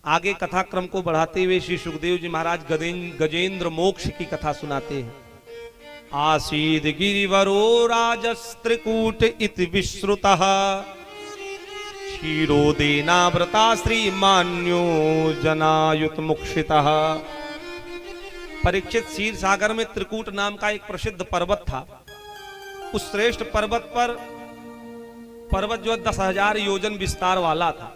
आगे कथा क्रम को बढ़ाते हुए श्री सुखदेव जी महाराज गजेंद्र मोक्ष की कथा सुनाते हैं। आसीद गिरिवरो राजस्त्रिकूट इति विश्रुतः क्षीरोदेनावृता श्रीमान्यो जनायुत मुक्षितः। परीक्षित क्षीर सागर में त्रिकूट नाम का एक प्रसिद्ध पर्वत था। उस श्रेष्ठ पर्वत पर पर्वत जो 10,000 योजन विस्तार वाला था।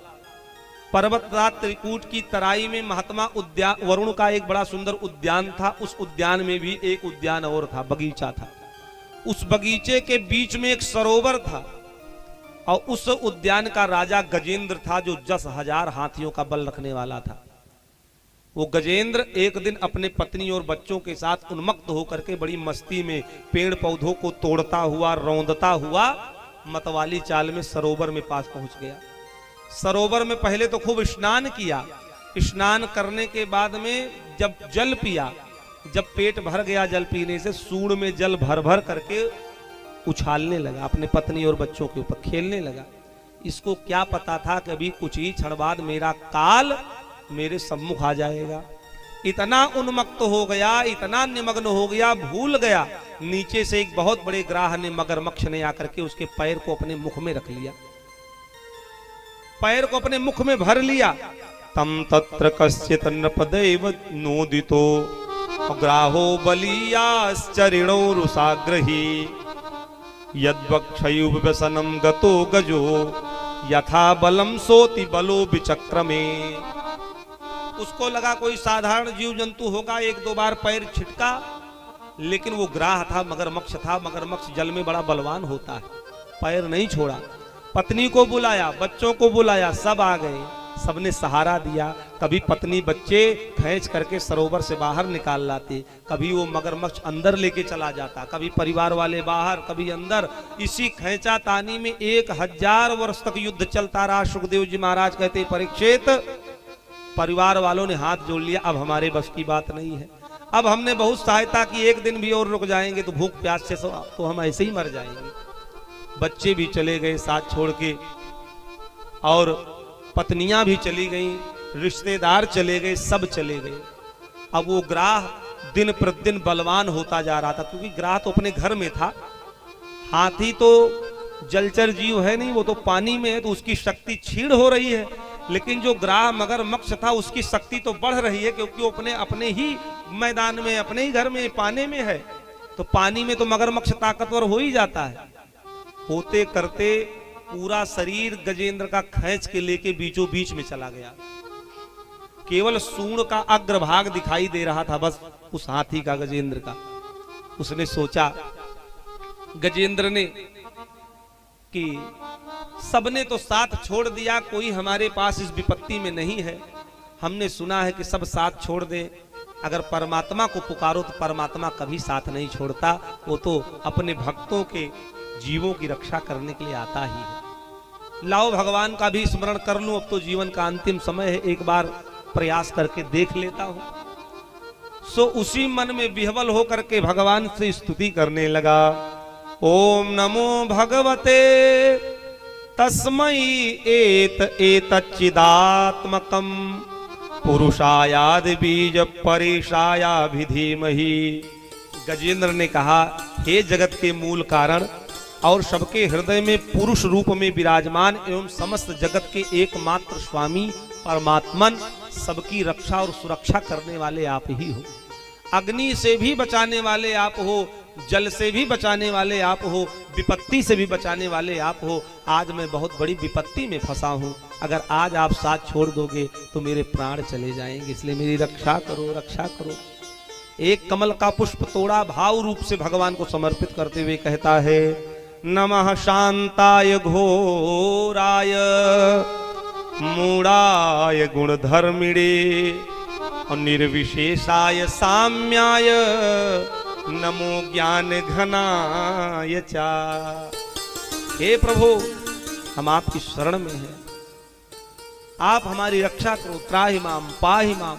पर्वतराज त्रिकूट की तराई में महात्मा उद्यान वरुण का एक बड़ा सुंदर उद्यान था। उस उद्यान में भी एक उद्यान और था, बगीचा था। उस बगीचे के बीच में एक सरोवर था और उस उद्यान का राजा गजेंद्र था, जो 10,000 हाथियों का बल रखने वाला था। वो गजेंद्र एक दिन अपने पत्नी और बच्चों के साथ उन्मत्त होकर के बड़ी मस्ती में पेड़ पौधों को तोड़ता हुआ, रौंदता हुआ मतवाली चाल में सरोवर में पास पहुंच गया। सरोवर में पहले तो खूब स्नान किया। स्नान करने के बाद में जब जल पिया, जब पेट भर गया जल पीने से, सूंड में जल भर भर करके उछालने लगा, अपने पत्नी और बच्चों के ऊपर खेलने लगा। इसको क्या पता था कि अभी कुछ ही क्षण बाद मेरा काल मेरे सम्मुख आ जाएगा। इतना उन्मत्त हो गया, इतना निमग्न हो गया, भूल गया। नीचे से एक बहुत बड़े ग्राह ने, मगरमच्छ ने आकर के उसके पैर को अपने मुख में रख लिया, पैर को अपने मुख में भर लिया। तम तत्र कश्चित् नृपदैव नोदितो ग्राहो बलीयाश्चरिणो रुषाग्रही यद्वक्षयु व्यसनं गतो गजो यथा बलम सोति बलो विचक्रमे। उसको लगा कोई साधारण जीव जंतु होगा, एक दो बार पैर छिटका, लेकिन वो ग्राह था, मगरमच्छ था। मगरमच्छ जल में बड़ा बलवान होता है, पैर नहीं छोड़ा। पत्नी को बुलाया, बच्चों को बुलाया, सब आ गए, सबने सहारा दिया। कभी पत्नी बच्चे खींच करके सरोवर से बाहर निकाल लाते, कभी वो मगरमच्छ अंदर लेके चला जाता, कभी परिवार वाले बाहर, कभी अंदर। इसी खींचा तानी में 1000 वर्ष तक युद्ध चलता रहा। सुखदेव जी महाराज कहते, परीक्षित, परिवार वालों ने हाथ जोड़ लिया, अब हमारे बस की बात नहीं है। अब हमने बहुत सहायता की, एक दिन भी और रुक जाएंगे तो भूख प्यास से तो हम ऐसे ही मर जाएंगे। बच्चे भी चले गए साथ छोड़ के, और पत्नियां भी चली गईं, रिश्तेदार चले गए, सब चले गए। अब वो ग्राह दिन प्रतिदिन बलवान होता जा रहा था, क्योंकि ग्राह तो अपने घर में था। हाथी तो जलचर जीव है नहीं, वो तो पानी में है, तो उसकी शक्ति क्षीण हो रही है। लेकिन जो ग्राह मगरमच्छ था, उसकी शक्ति तो बढ़ रही है, क्योंकि वो अपने ही मैदान में, अपने ही घर में, पानी में है। तो पानी में तो मगरमच्छ ताकतवर हो ही जाता है। होते करते पूरा शरीर गजेंद्र का खींच के लेके बीचों बीच में चला गया। केवल सूंड का अग्रभाग दिखाई दे रहा था, बस उस हाथी का, गजेंद्र का। उसने सोचा, गजेंद्र ने, कि सबने तो साथ छोड़ दिया, कोई हमारे पास इस विपत्ति में नहीं है। हमने सुना है कि सब साथ छोड़ दे, अगर परमात्मा को पुकारो तो परमात्मा कभी साथ नहीं छोड़ता। वो तो अपने भक्तों के, जीवों की रक्षा करने के लिए आता ही है। लाओ भगवान का भी स्मरण कर लूं, अब तो जीवन का अंतिम समय है, एक बार प्रयास करके देख लेता हूं। सो उसी मन में विह्वल होकर के भगवान से स्तुति करने लगा। ओम नमो भगवते तस्मै एतच्चिदात्मकं पुरुषायादि बीज परेशायाभिधीमहि। गजेंद्र ने कहा, हे जगत के मूल कारण और सबके हृदय में पुरुष रूप में विराजमान एवं समस्त जगत के एकमात्र स्वामी परमात्मन, सबकी रक्षा और सुरक्षा करने वाले आप ही हो। अग्नि से भी बचाने वाले आप हो, जल से भी बचाने वाले आप हो, विपत्ति से भी बचाने वाले आप हो। आज मैं बहुत बड़ी विपत्ति में फंसा हूँ, अगर आज आप साथ छोड़ दोगे तो मेरे प्राण चले जाएंगे, इसलिए मेरी रक्षा करो, रक्षा करो। एक कमल का पुष्प तोड़ा, भाव रूप से भगवान को समर्पित करते हुए कहता है, नमः शांताय घोराय मूढ़ाय गुणधर्मिणे निर्विशेषाय साम्याय नमो ज्ञान घनाय चा। हे प्रभु, हम आपकी शरण में हैं, आप हमारी रक्षा करो, त्राहि माम पाहि माम।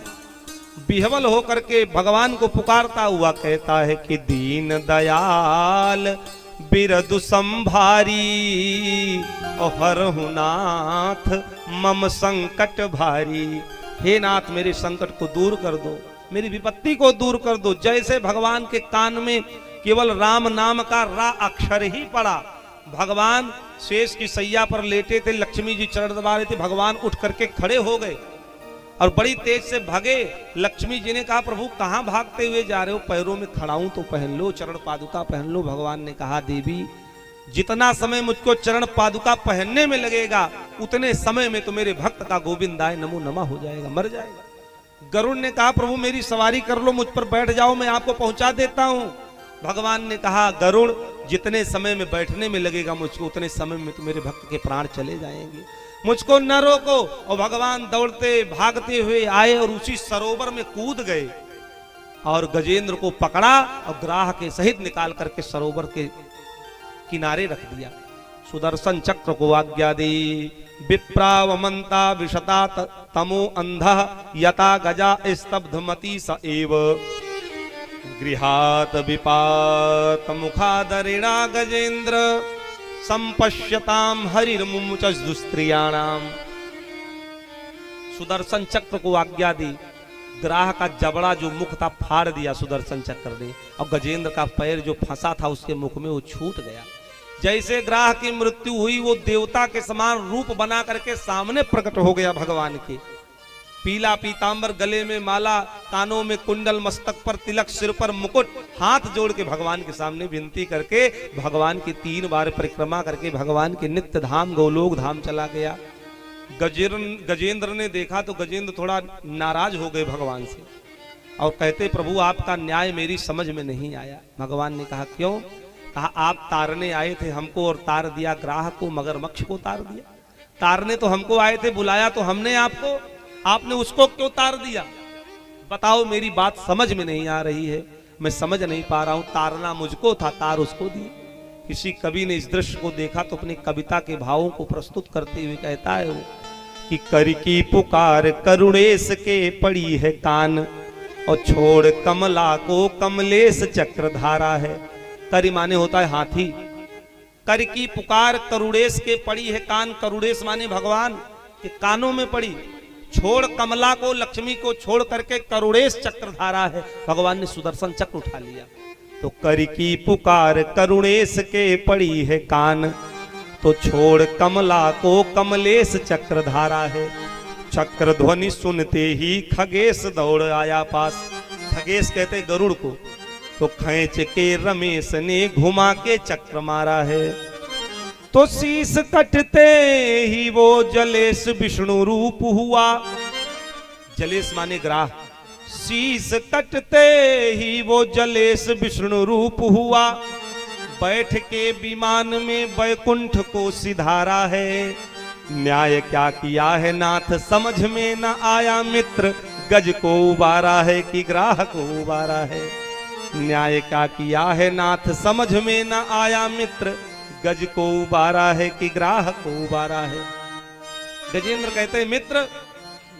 विह्वल होकर के भगवान को पुकारता हुआ कहता है कि दीन दयाल बिरदु संभारी हरहु नाथ मम संकट भारी। हे नाथ मेरे संकट को दूर कर दो, मेरी विपत्ति को दूर कर दो। जैसे भगवान के कान में केवल राम नाम का रा अक्षर ही पड़ा, भगवान शेष की सैया पर लेटे थे, लक्ष्मी जी चरण दबा रहे थे, भगवान उठ करके खड़े हो गए और बड़ी तेज से भागे। लक्ष्मी जी ने कहा प्रभु कहां भागते हुए जा रहे हो, पैरों में खड़ाऊं तो पहन लो, चरण पादुका पहन लो। भगवान ने कहा देवी जितना समय मुझको चरण पादुका पहनने में लगेगा उतने समय में तो मेरे भक्त का गोविंदाय नमो नमः हो जाएगा, मर जाएगा। गरुड़ ने कहा प्रभु मेरी सवारी कर लो, मुझ पर बैठ जाओ, मैं आपको पहुंचा देता हूं। भगवान ने कहा गरुड़ जितने समय में बैठने में लगेगा मुझको उतने समय में तो मेरे भक्त के प्राण चले जाएंगे, मुझको न रोको। और भगवान दौड़ते भागते हुए आए और उसी सरोवर में कूद गए और गजेंद्र को पकड़ा और ग्राह के सहित निकाल करके सरोवर के किनारे रख दिया। सुदर्शन चक्र को आज्ञा दी, विप्रावमंता विशता तमो अंधः यथा गजा स्तब्धमति स एव गृहात विपात मुखादरिणा गजेंद्र संपश्यताम हरिर्मुमुचुस्त्रियाणाम। सुदर्शन चक्र को आज्ञा दी, ग्राह का जबड़ा जो मुख था फाड़ दिया सुदर्शन चक्र ने और गजेंद्र का पैर जो फंसा था उसके मुख में वो छूट गया। जैसे ग्राह की मृत्यु हुई वो देवता के समान रूप बना करके सामने प्रकट हो गया भगवान के। पीला पीतांबर, गले में माला, कानों में कुंडल, मस्तक पर तिलक, सिर पर मुकुट, हाथ जोड़ के भगवान के सामने विनती करके भगवान की 3 बार परिक्रमा करके भगवान के नित्य धाम गोलोक धाम चला गया। गजेंद्र ने देखा तो गजेंद्र थोड़ा नाराज हो गए भगवान से और कहते प्रभु आपका न्याय मेरी समझ में नहीं आया। भगवान ने कहा क्यों? कहा आप तारने आए थे हमको और तार दिया ग्राह को, मगरमच्छ को तार दिया। तारने तो हमको आए थे, बुलाया तो हमने आपको, आपने उसको क्यों तार दिया? बताओ मेरी बात समझ में नहीं आ रही है, मैं समझ नहीं पा रहा हूं। तारना मुझको था, तार उसको दी। किसी कवि ने इस दृश्य को देखा तो अपनी कविता के भावों को प्रस्तुत करते हुए कहता है वो कि कर की पुकार करुणेश के पड़ी है कान और छोड़ कमला को कमलेश चक्रधारा है। करी माने होता है हाथी, कर की पुकार करुणेश के पड़ी है कान, करुणेश माने भगवान के कानों में पड़ी। छोड़ कमला को, लक्ष्मी को छोड़ करके करुणेश चक्रधारा है, भगवान ने सुदर्शन चक्र उठा लिया। तो कर की पुकार करुणेश के पड़ी है कान तो छोड़ कमला को कमलेश चक्रधारा है। चक्र ध्वनि सुनते ही खगेश दौड़ आया पास। खगेश कहते गरुड़ को। तो खींच के रमेश ने घुमा के चक्र मारा है। तो शीश कटते ही वो जलेश विष्णु रूप हुआ। जलेश माने ग्राह। शीश कटते ही वो जलेश विष्णु रूप हुआ। बैठ के विमान में वैकुंठ को सिधारा है। न्याय क्या किया है नाथ समझ में न आया मित्र, गज को उबारा है कि ग्राह को उबारा है। न्याय क्या किया है नाथ समझ में न आया मित्र, गज को उबारा है कि ग्राह को उबारा है। गजेंद्र कहते हैं मित्र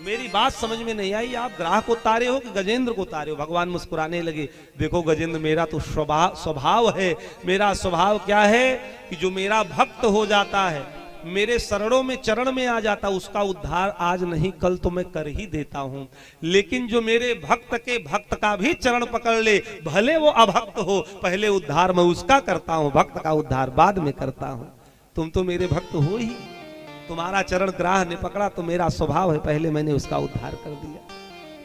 मेरी बात समझ में नहीं आई, आप ग्राह को तारे हो कि गजेंद्र को तारे हो? भगवान मुस्कुराने लगे। देखो गजेंद्र मेरा तो स्वभाव है। मेरा स्वभाव क्या है कि जो मेरा भक्त हो जाता है, मेरे शरणों में चरण में आ जाता, उसका उद्धार आज नहीं कल तो मैं कर ही देता हूं। लेकिन जो मेरे भक्त के भक्त का भी चरण पकड़ ले, भले वो अभक्त हो, पहले उद्धार मैं उसका करता हूं, भक्त का उद्धार बाद में करता हूं। तुम तो मेरे भक्त हो ही, तुम्हारा चरण ग्राह ने पकड़ा तो मेरा स्वभाव है, पहले मैंने उसका उद्धार कर दिया।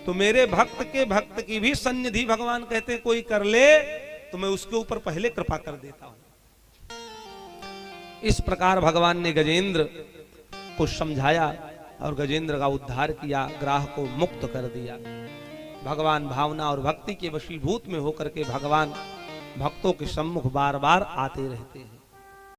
तो मेरे भक्त के भक्त की भी सन्निधि भगवान कहते हैं कोई कर ले तो मैं उसके ऊपर पहले कृपा कर देता हूं। इस प्रकार भगवान ने गजेंद्र को समझाया और गजेंद्र का उद्धार किया, ग्राह को मुक्त कर दिया। भगवान भावना और भक्ति के वशीभूत में होकर के भगवान भक्तों के सम्मुख बार बार आते रहते हैं।